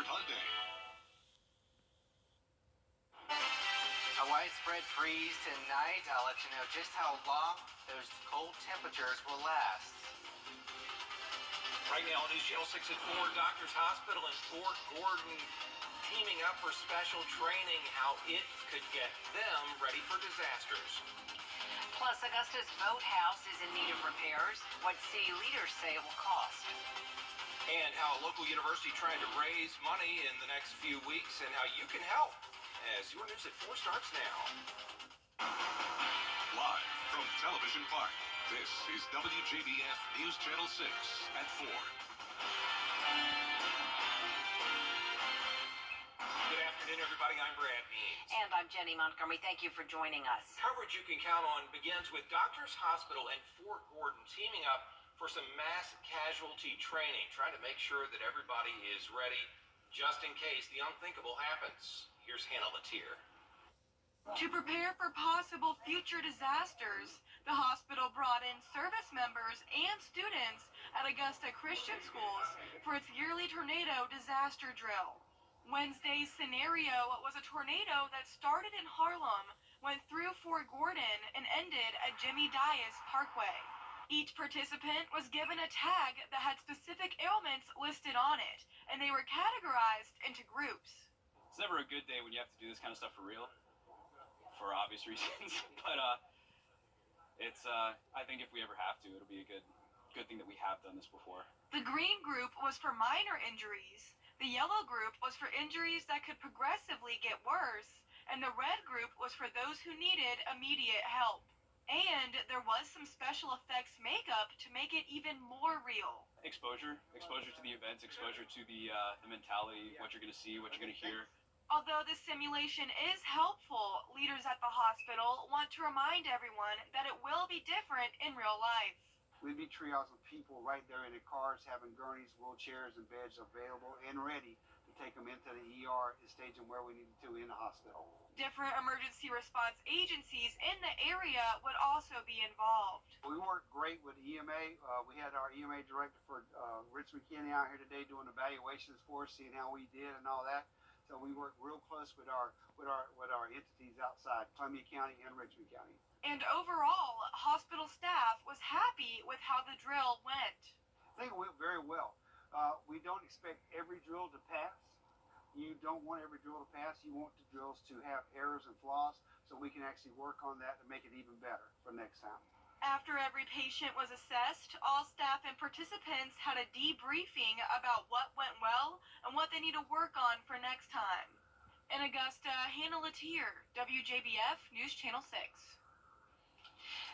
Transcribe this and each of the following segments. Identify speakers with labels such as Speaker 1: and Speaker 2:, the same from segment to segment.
Speaker 1: Ford Hyundai.
Speaker 2: A widespread freeze tonight. I'll let you know just how long those cold temperatures will last.
Speaker 3: Right now on News Channel 6 at 4, Doctors Hospital in Fort Gordon teaming up for special training, how it could get them ready for disasters.
Speaker 4: Plus, Augusta's boathouse is in need of repairs. What city leaders say it will cost.
Speaker 3: And how a local university trying to raise money in the next few weeks and how you can help as your News at 4 starts now.
Speaker 1: Live from Television Park, this is WJBF News Channel 6 at 4.
Speaker 3: Good afternoon, everybody. I'm Brad Means.
Speaker 4: And I'm Jenny Montgomery. Thank you for joining us.
Speaker 3: Coverage you can count on begins with Doctors Hospital and Fort Gordon teaming up for some mass casualty training, trying to make sure that everybody is ready just in case the unthinkable happens. Here's Hannah Latier.
Speaker 5: To prepare for possible future disasters, the hospital brought in service members and students at Augusta Christian Schools for its yearly tornado disaster drill. Wednesday's scenario was a tornado that started in Harlem, went through Fort Gordon, and ended at Jimmy Dias Parkway. Each participant was given a tag that had specific ailments listed on it, and they were categorized into groups.
Speaker 6: It's never a good day when you have to do this kind of stuff for real, for obvious reasons. But I think if we ever have to, it'll be a good thing that we have done this before.
Speaker 5: The green group was for minor injuries. The yellow group was for injuries that could progressively get worse, and the red group was for those who needed immediate help. And there was some special effects makeup to make it even more real.
Speaker 6: Exposure to the events, exposure to the mentality, what you're going to see, what you're going to hear.
Speaker 5: Although the simulation is helpful, leaders at the hospital want to remind everyone that it will be different in real life.
Speaker 7: We'd be triaging people right there in the cars, having gurneys, wheelchairs, and beds available and ready to take them into the ER and stage them where we need to in the hospital.
Speaker 5: Different emergency response agencies in the area would also be involved.
Speaker 7: We work great with EMA. We had our EMA director for Richmond County out here today doing evaluations for us, seeing how we did and all that. So we work real close with our entities outside Columbia County and Richmond County.
Speaker 5: And overall, hospital staff was happy with how the drill went.
Speaker 7: I think it went very well. We don't expect every drill to pass. You don't want every drill to pass. You want the drills to have errors and flaws so we can actually work on that to make it even better for next time.
Speaker 5: After every patient was assessed, all staff and participants had a debriefing about what went well and what they need to work on for next time. In Augusta, Hannah Latier, WJBF News Channel 6.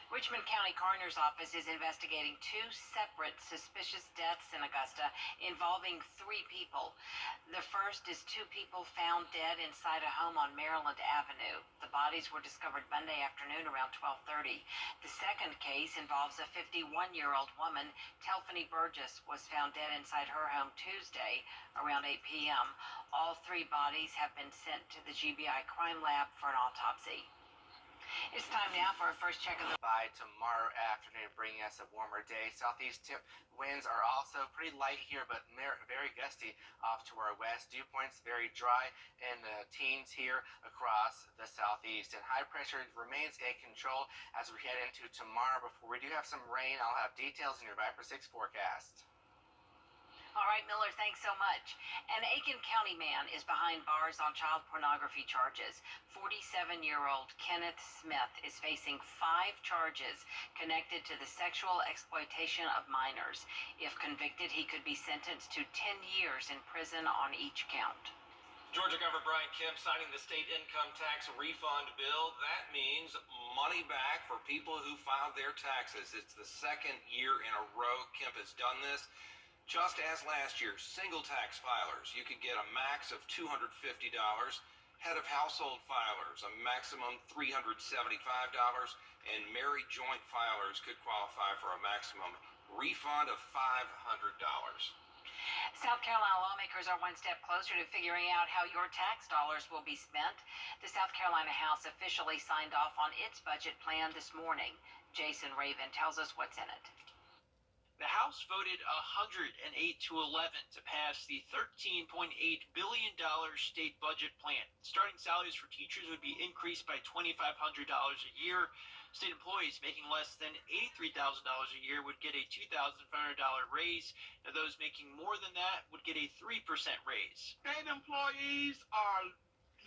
Speaker 4: Richmond County Coroner's Office is investigating 2 separate suspicious deaths in Augusta involving 3 people. The first is 2 people found dead inside a home on Maryland Avenue. The bodies were discovered Monday afternoon around 12:30. The second case involves a 51-year-old woman. Telphany Burgess was found dead inside her home Tuesday around 8 p.m. All 3 bodies have been sent to the GBI crime lab for an autopsy. It's time now for a first check of the...
Speaker 2: By tomorrow afternoon, bringing us a warmer day. Southeast winds are also pretty light here, but very gusty off to our west. Dew points very dry in the teens here across the southeast. And high pressure remains in control as we head into tomorrow. Before we do have some rain, I'll have details in your Wjbf 6 forecast.
Speaker 4: All right, Miller, thanks so much. An Aiken County man is behind bars on child pornography charges. 47-year-old Kenneth Smith is facing 5 charges connected to the sexual exploitation of minors. If convicted, he could be sentenced to 10 years in prison on each count.
Speaker 3: Georgia Governor Brian Kemp signing the state income tax refund bill. That means money back for people who filed their taxes. It's the second year in a row Kemp has done this. Just as last year, single tax filers, you could get a max of $250. Head of household filers, a maximum $375. And married joint filers could qualify for a maximum refund of $500.
Speaker 4: South Carolina lawmakers are one step closer to figuring out how your tax dollars will be spent. The South Carolina House officially signed off on its budget plan this morning. Jason Raven tells us what's in it.
Speaker 8: The House voted 108 to 11 to pass the $13.8 billion state budget plan. Starting salaries for teachers would be increased by $2,500 a year. State employees making less than $83,000 a year would get a $2,500 raise. Now, those making more than that would get a 3% raise.
Speaker 9: State employees are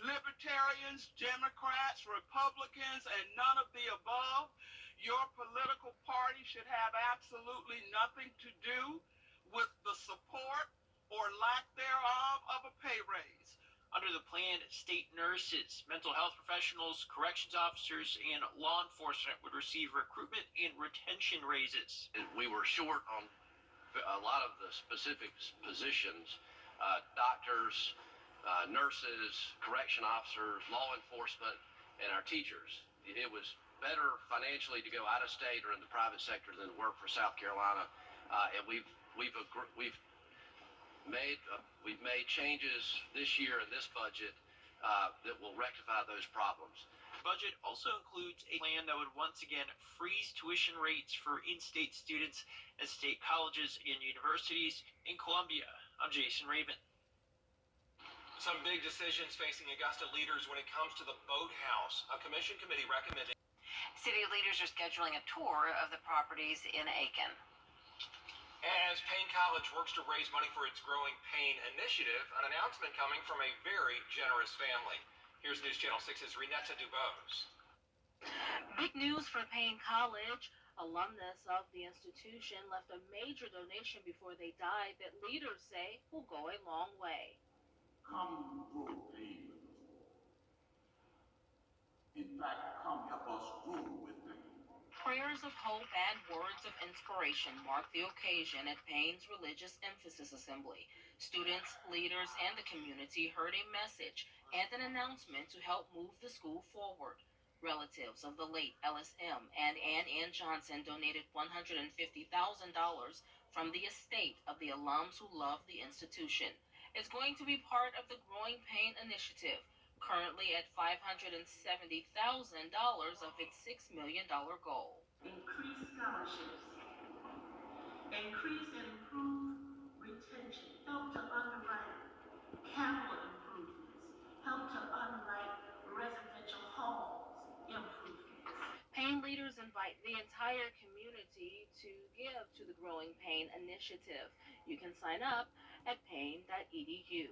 Speaker 9: libertarians, Democrats, Republicans, and none of the above. Your political party should have absolutely nothing to do with the support or lack thereof of a pay raise.
Speaker 8: Under the plan, state nurses, mental health professionals, corrections officers, and law enforcement would receive recruitment and retention raises.
Speaker 10: We were short on a lot of the specific positions, doctors, nurses, correction officers, law enforcement, and our teachers. It was better financially to go out of state or in the private sector than to work for South Carolina, and we've made changes this year in this budget that will rectify those problems.
Speaker 8: The budget also includes a plan that would once again freeze tuition rates for in-state students at state colleges and universities. In Columbia, I'm Jason Raven.
Speaker 3: Some big decisions facing Augusta leaders when it comes to the boathouse. A commission committee recommending.
Speaker 4: City leaders are scheduling a tour of the properties in Aiken.
Speaker 3: As Payne College works to raise money for its Growing Pain initiative, an announcement coming from a very generous family. Here's News Channel 6's Renetta Dubose.
Speaker 11: Big news for Payne College. Alumnus of the institution left a major donation before they died that leaders say will go a long way.
Speaker 12: Come grow pain with us. In fact, come help us grow with pain.
Speaker 11: Prayers of hope and words of inspiration mark the occasion at Payne's Religious Emphasis Assembly. Students, leaders, and the community heard a message and an announcement to help move the school forward. Relatives of the late Ellis M. and Ann N. Johnson donated $150,000 from the estate of the alums who love the institution. It's going to be part of the Growing Pain initiative, currently at $570,000 of its $6 million goal.
Speaker 13: Increase scholarships, increase and improve retention, help to underwrite capital improvements, help to underwrite residential halls improvements.
Speaker 11: Payne leaders invite the entire community to give to the Growing Pain initiative. You can sign up at payne.edu.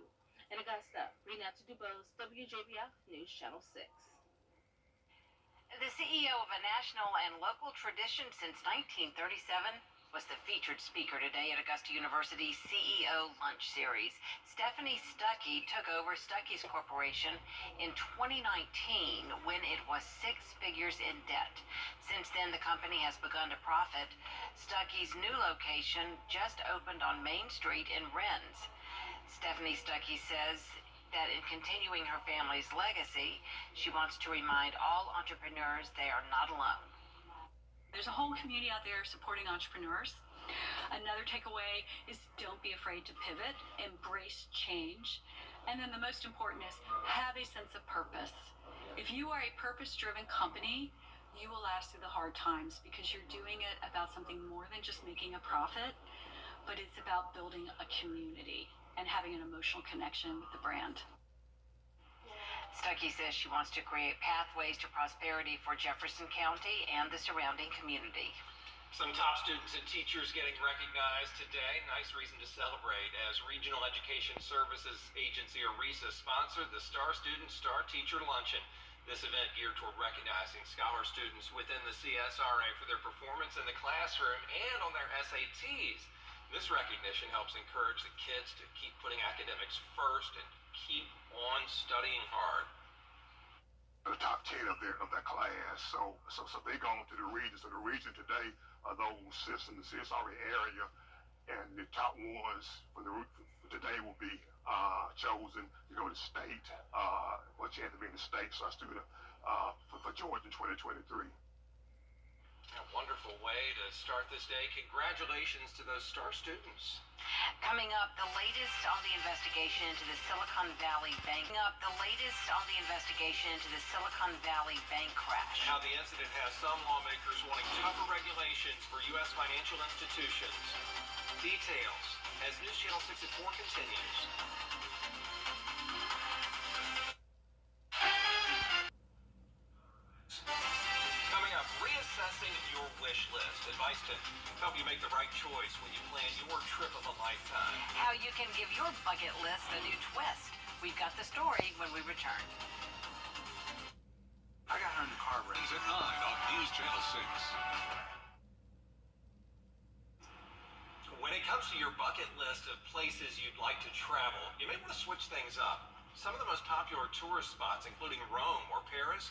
Speaker 11: In Augusta, Renetta Dubose, WJBF News Channel 6.
Speaker 4: The CEO of a national and local tradition since 1937 was the featured speaker today at Augusta University's CEO Lunch Series. Stephanie Stuckey took over Stuckey's Corporation in 2019 when it was 6 figures in debt. Since then, the company has begun to profit. Stuckey's new location just opened on Main Street in Rennes. Stephanie Stuckey says that in continuing her family's legacy, she wants to remind all entrepreneurs they are not alone.
Speaker 14: There's a whole community out there supporting entrepreneurs. Another takeaway is don't be afraid to pivot, embrace change. And then the most important is have a sense of purpose. If you are a purpose-driven company, you will last through the hard times because you're doing it about something more than just making a profit, but it's about building a community and having an emotional connection with the brand.
Speaker 4: Stuckey says she wants to create pathways to prosperity for Jefferson County and the surrounding community.
Speaker 3: Some top students and teachers getting recognized today. Nice reason to celebrate as Regional Education Services Agency, or RESA, sponsored the Star Student Star Teacher Luncheon. This event geared toward recognizing scholar students within the CSRA for their performance in the classroom and on their SATs. This recognition helps encourage the kids to keep putting academics first and keep on studying hard.
Speaker 15: The top 10 of their class, so they go on to the region. So the region today, those sits in the CSRA area, and the top ones for today will be chosen to go to state. Chance of being the state, so I stood for Georgia in 2023.
Speaker 3: A wonderful way to start this day. Congratulations to those star students.
Speaker 4: Coming up, the latest on the investigation into the Silicon Valley Bank. Crash.
Speaker 3: How the incident has some lawmakers wanting tougher regulations for U.S. financial institutions. Details as News Channel 6 at 4 continues. Coming up, reassessing your wish list. Advice to help you make the right choice when you plan your trip of a lifetime.
Speaker 4: How you can give your bucket list a new twist. We've got the story when we return.
Speaker 1: I got her in the car. Brings at 9 on News Channel 6.
Speaker 3: When it comes to your bucket list of places you'd like to travel, you may want to switch things up. Some of the most popular tourist spots, including Rome or Paris,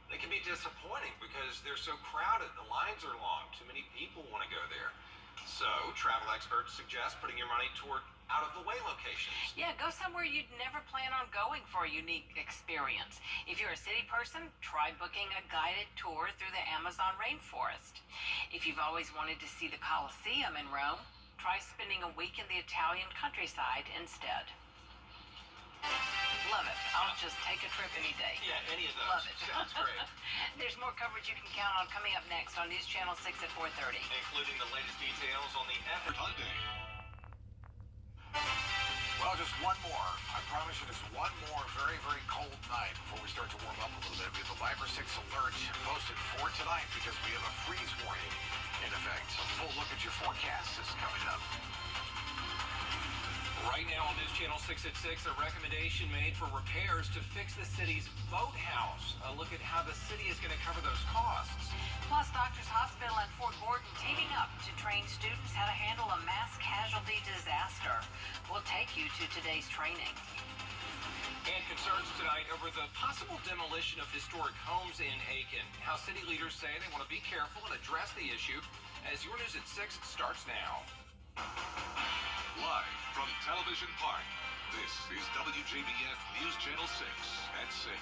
Speaker 3: they can be disappointing because they're so crowded. The lines are long. Too many people want to go there. So, travel experts suggest putting your money toward out-of-the-way locations.
Speaker 4: Yeah, go somewhere you'd never plan on going for a unique experience. If you're a city person, try booking a guided tour through the Amazon rainforest. If you've always wanted to see the Colosseum in Rome, try spending a week in the Italian countryside instead. Love it. I'll just take a trip any day.
Speaker 3: Yeah, any of those.
Speaker 4: Love it.
Speaker 3: Sounds great.
Speaker 4: There's more coverage you can count on coming up next on News Channel 6 at 4:30.
Speaker 3: Including the latest details on the effort
Speaker 1: Hyundai.
Speaker 16: Well, just one more. I promise you, just one more very, very cold night before we start to warm up a little bit. We have the Viper 6 alert posted for tonight because we have a freeze warning in effect. A full look at your forecast is coming up.
Speaker 3: Right now on News Channel 6 at 6, a recommendation made for repairs to fix the city's boathouse. A look at how the city is going to cover those costs.
Speaker 4: Plus, Doctors Hospital and Fort Gordon teaming up to train students how to handle a mass casualty disaster. We'll take you to today's training.
Speaker 3: And concerns tonight over the possible demolition of historic homes in Aiken. How city leaders say they want to be careful and address the issue. As your News at 6 starts now.
Speaker 1: Live from Television Park, this is WJBF News Channel 6 at 6.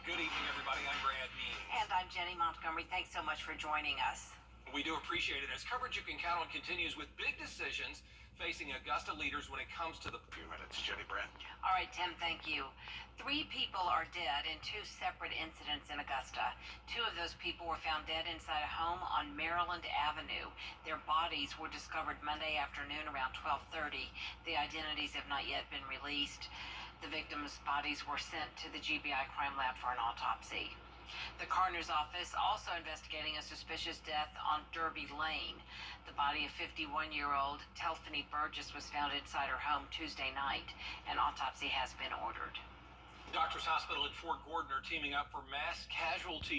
Speaker 3: Good evening, everybody. I'm Brad Means.
Speaker 4: And I'm Jenny Montgomery. Thanks so much for joining us.
Speaker 3: We do appreciate it, as coverage you can count on continues with big decisions facing Augusta leaders when it comes to the...
Speaker 16: Few minutes. Jenny, Brad.
Speaker 4: All right, Tim, thank you. 3 people are dead in 2 separate incidents in Augusta. 2 of those people were found dead inside a home on Maryland Avenue. Their bodies were discovered Monday afternoon around 12:30. The identities have not yet been released. The victims' bodies were sent to the GBI crime lab for an autopsy. The coroner's office also investigating a suspicious death on Derby Lane. The body of 51-year-old Telphany Burgess was found inside her home Tuesday night. An autopsy has been ordered.
Speaker 3: Doctors Hospital at Fort Gordon are teaming up for mass casualty